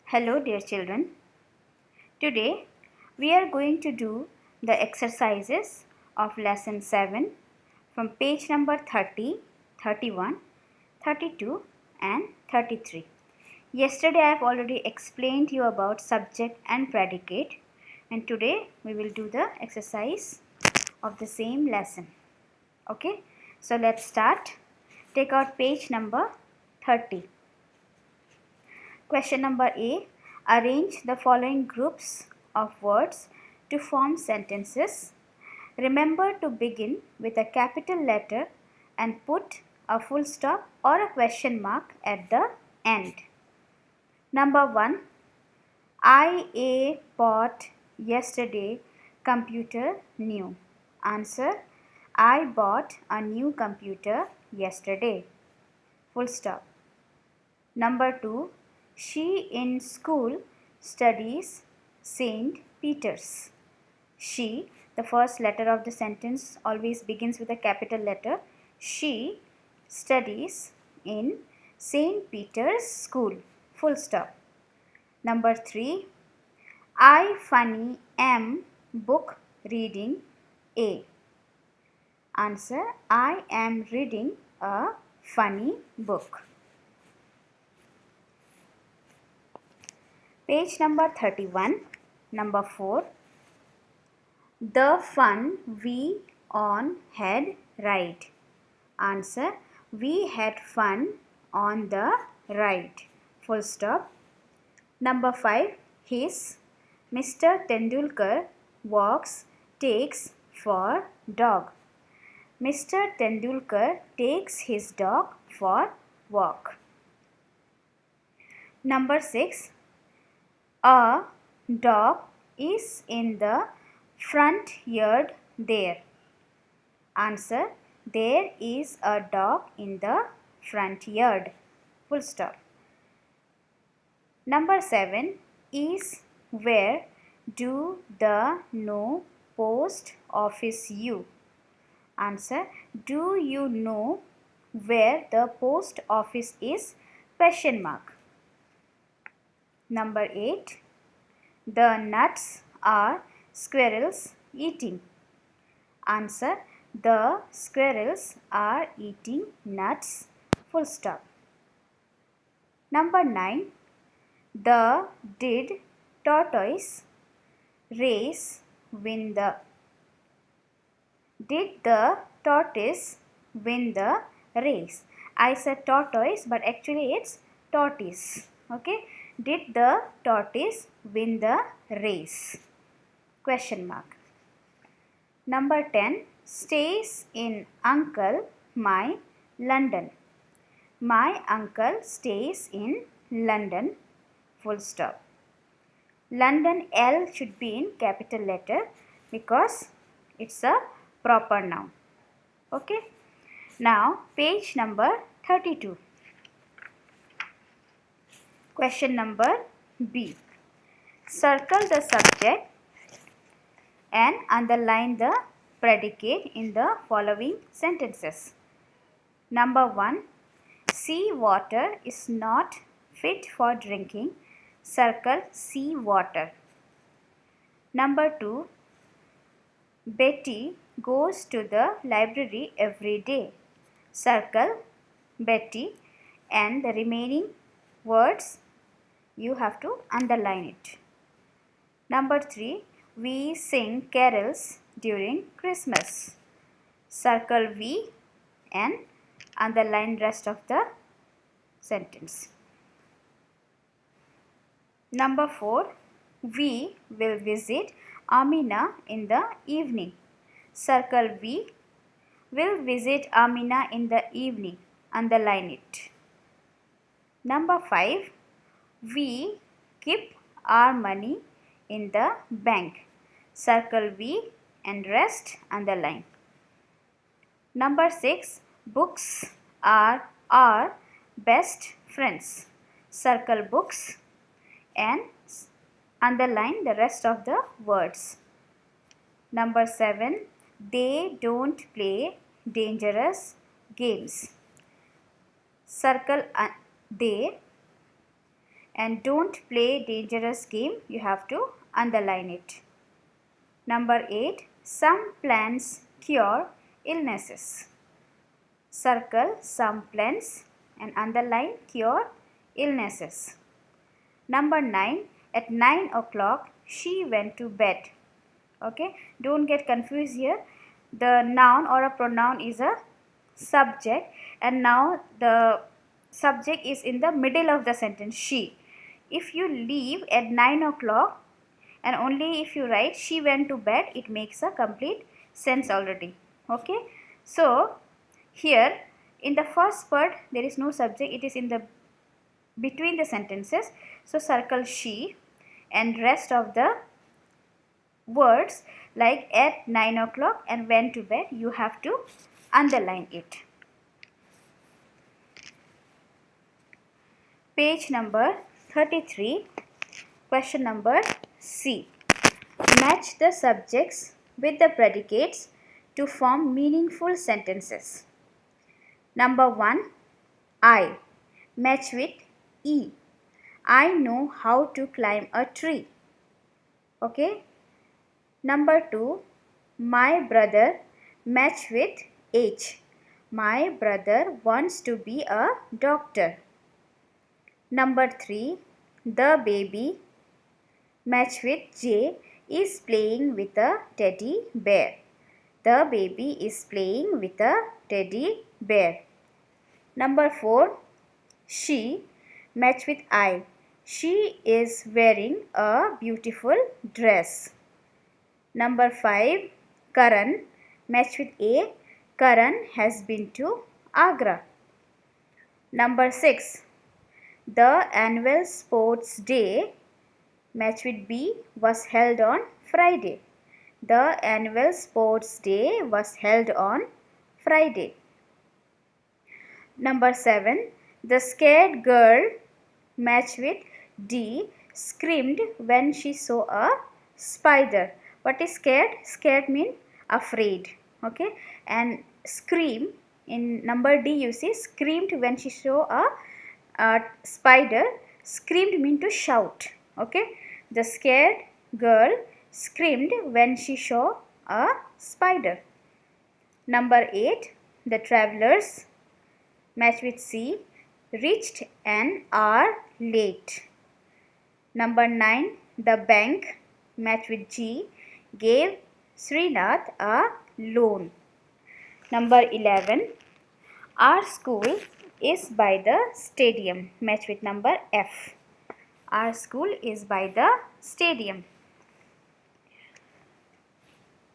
Hello dear children. Today we are going to do the exercises of lesson 7 from page number 30, 31, 32 and 33. Yesterday I have already explained you about subject and predicate, and today we will do the exercise of the same lesson. Okay, so let's start. Take out page number 30. Question number A. Arrange the following groups of words to form sentences. Remember to begin with a capital letter and put a full stop or a question mark at the end. Number 1. I bought yesterday computer new. Answer. I bought a new computer yesterday. Full stop. Number 2. She in school studies St. Peter's. She, the first letter of the sentence always begins with a capital letter. She studies in St. Peter's School. Full stop. Number 3. I funny am book reading A. Answer. I am reading a funny book. Page number 31, number 4. The fun we on had ride. Answer. We had fun on the ride. Full stop. Number 5. His. Mr. Tendulkar walks, takes for dog. Mr. Tendulkar takes his dog for walk. Number 6. A dog is in the front yard there. Answer. There is a dog in the front yard. Full stop. Number 7. Is where do the know post office you? Answer. Do you know where the post office is? Question mark. Number 8. The nuts are squirrels eating. Answer. The squirrels are eating nuts. Full stop. Number 9. The did tortoise race win the. Did the tortoise win the race? I said tortoise, but actually it's tortoise. Okay. Did the tortoise win the race? Question mark. Number 10. Stays in uncle my London. My uncle stays in London. Full stop. London L should be in capital letter because it's a proper noun. Okay. Now page number 32. Question number B. Circle the subject and underline the predicate in the following sentences. Number 1. Sea water is not fit for drinking. Circle sea water. Number 2. Betty goes to the library every day. Circle Betty, and the remaining words you have to underline it. Number 3. We sing carols during Christmas. Circle we and underline rest of the sentence. Number 4. We will visit Amina in the evening. Circle we will visit Amina in the evening. Underline it. Number 5. We keep our money in the bank. Circle we and rest underline. Number 6. Books are our best friends. Circle books and underline the rest of the words. Number 7. They don't play dangerous games. Circle they and don't play dangerous game. You have to underline it. Number 8. Some plants cure illnesses. Circle some plants and underline cure illnesses. Number 9. At 9 o'clock she went to bed. Okay, don't get confused here. The noun or a pronoun is a subject, and now the subject is in the middle of the sentence, she. If you leave at 9 o'clock and only if you write she went to bed, it makes a complete sense already. Okay, so here in the first part there is no subject, it is in the between the sentences. So circle she, and rest of the words like at 9 o'clock and went to bed, you have to underline it. Page number 33, question number C. Match the subjects with the predicates to form meaningful sentences. Number 1, I. Match with E. I know how to climb a tree. Okay. Number 2, my brother. Match with H. My brother wants to be a doctor. Number 3, the baby. Match with J. Is playing with a teddy bear. The baby is playing with a teddy bear. Number 4, she. Match with I. She is wearing a beautiful dress. Number 5, Karan. Match with A. Karan has been to Agra. Number 6, the annual sports day. Match with B. Was held on Friday. The annual sports day was held on Friday. Number 7, the scared girl. Match with D. Screamed when she saw a spider. What is scared? Scared means afraid. Okay, and scream in number D, you see screamed when she saw a spider. Screamed means to shout. Okay, the scared girl screamed when she saw a spider. Number 8, the travelers. Match with C. Reached an hour late. Number 9, the bank. Match with G. Gave Srinath a loan. Number 11, our school is by the stadium. Match with number F. Our school is by the stadium.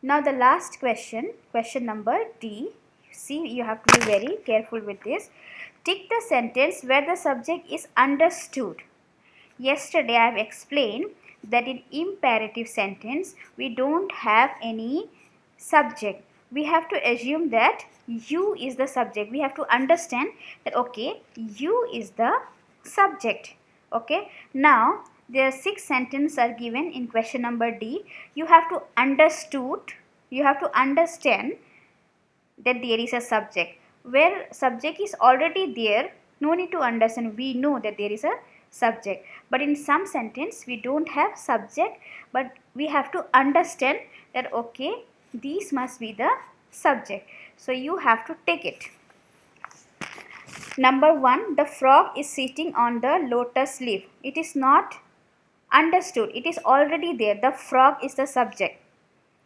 Now the last question, question number D. See, you have to be very careful with this. Tick the sentence where the subject is understood. Yesterday I have explained that in imperative sentence we don't have any subject. We have to assume that you is the subject. We have to understand that okay, you is the subject. Okay, now there are 6 sentences are given in question number D. You have to understood, you have to understand that there is a subject. Where subject is already there, no need to understand, we know that there is a subject. But in some sentence we don't have subject, but we have to understand that okay, these must be the subject. So you have to take it. Number 1, the frog is sitting on the lotus leaf. It is not understood, it is already there. The frog is the subject.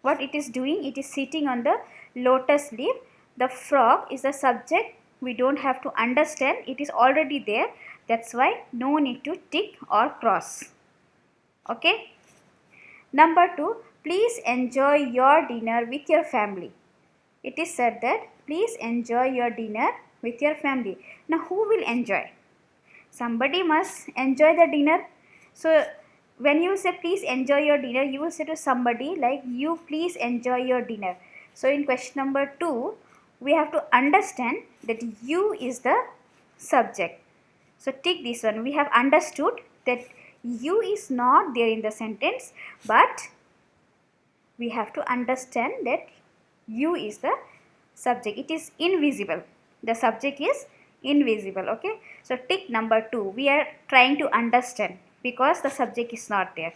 What it is doing? It is sitting on the lotus leaf. The frog is the subject. We don't have to understand, it is already there. That's why no need to tick or cross. Okay. Number 2, please enjoy your dinner with your family. It is said that please enjoy your dinner with your family. Now who will enjoy? Somebody must enjoy the dinner. So when you say please enjoy your dinner, you will say to somebody like you please enjoy your dinner. So in question number 2, we have to understand that you is the subject. So tick this one. We have understood that you is not there in the sentence, but we have to understand that you is the subject. It is invisible. The subject is invisible. Okay, so tick number 2, we are trying to understand because the subject is not there.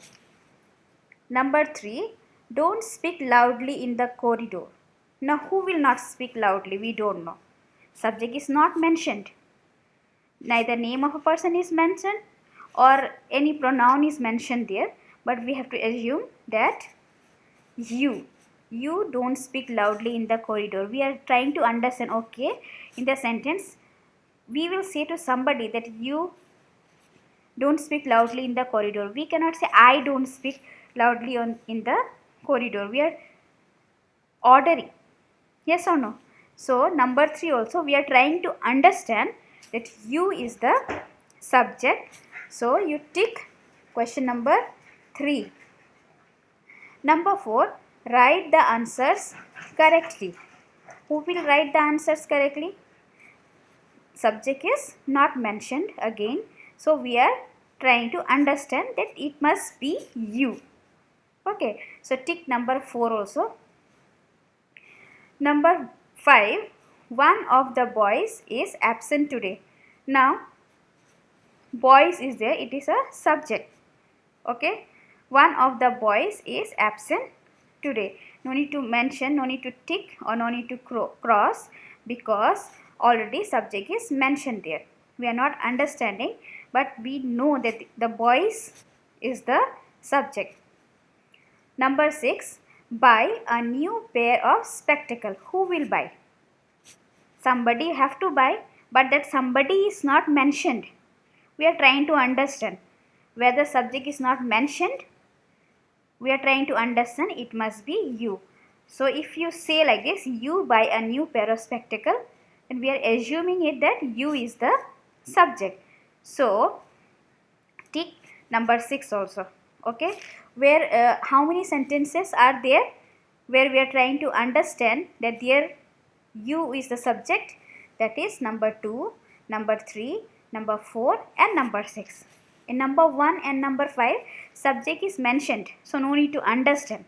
Number 3, don't speak loudly in the corridor. Now who will not speak loudly? We don't know. Subject is not mentioned. Neither name of a person is mentioned or any pronoun is mentioned there, but we have to assume that you don't speak loudly in the corridor. We are trying to understand. Okay, in the sentence we will say to somebody that you don't speak loudly in the corridor. We cannot say I don't speak loudly in the corridor. We are ordering. Yes or no? So number 3 also we are trying to understand that you is the subject. So you tick question number 3. Number 4, write the answers correctly. Who will write the answers correctly? Subject is not mentioned again. So we are trying to understand that it must be you. Okay, so tick number 4 also. Number 5, one of the boys is absent today. Now boys is there, it is a subject. Okay, one of the boys is absent today. No need to mention, no need to tick or no need to cross because already subject is mentioned there. We are not understanding, but we know that the boys is the subject. Number 6, buy a new pair of spectacles. Who will buy? Somebody have to buy, but that somebody is not mentioned. We are trying to understand. Where the subject is not mentioned, we are trying to understand it must be you. So if you say like this, you buy a new pair of spectacles, then we are assuming it that you is the subject. So tick number 6 also. Okay, where how many sentences are there where we are trying to understand that there you is the subject? That is number 2, number 3, number 4 and number 6. In number 1 and number 5, subject is mentioned, so no need to understand.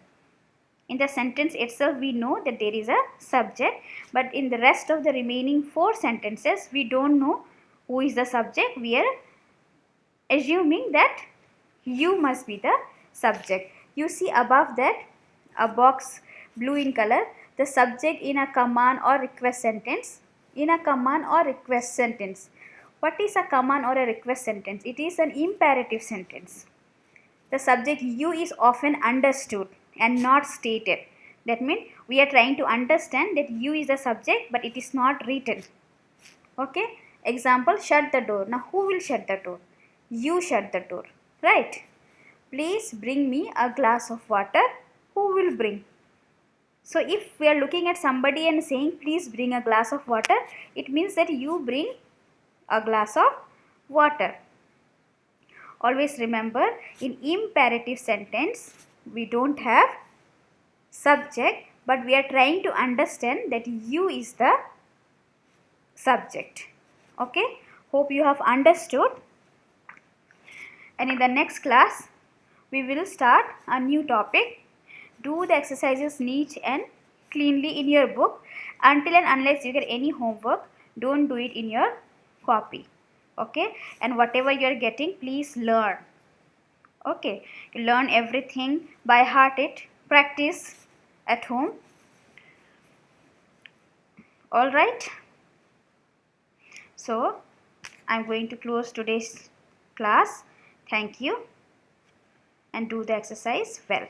In the sentence itself we know that there is a subject, but in the rest of the remaining 4 sentences we don't know who is the subject. We are assuming that you must be the subject. You see above that a box blue in color, the subject in a command or request sentence. In a command or request sentence, what is a command or a request sentence? It is an imperative sentence. The subject you is often understood and not stated. That means we are trying to understand that you is the subject, but it is not written. Okay, example, shut the door. Now who will shut the door? You shut the door, right? Please bring me a glass of water. Who will bring? So if we are looking at somebody and saying please bring a glass of water, it means that you bring a glass of water. Always remember, in imperative sentence we don't have subject, but we are trying to understand that you is the subject. Okay, hope you have understood. And in the next class we will start a new topic. Do the exercises neat and cleanly in your book. Until and unless you get any homework, don't do it in your copy. Okay, and whatever you are getting, please learn. Okay, learn everything by heart, it practice at home. All right, so I'm going to close today's class. Thank you, and do the exercise well.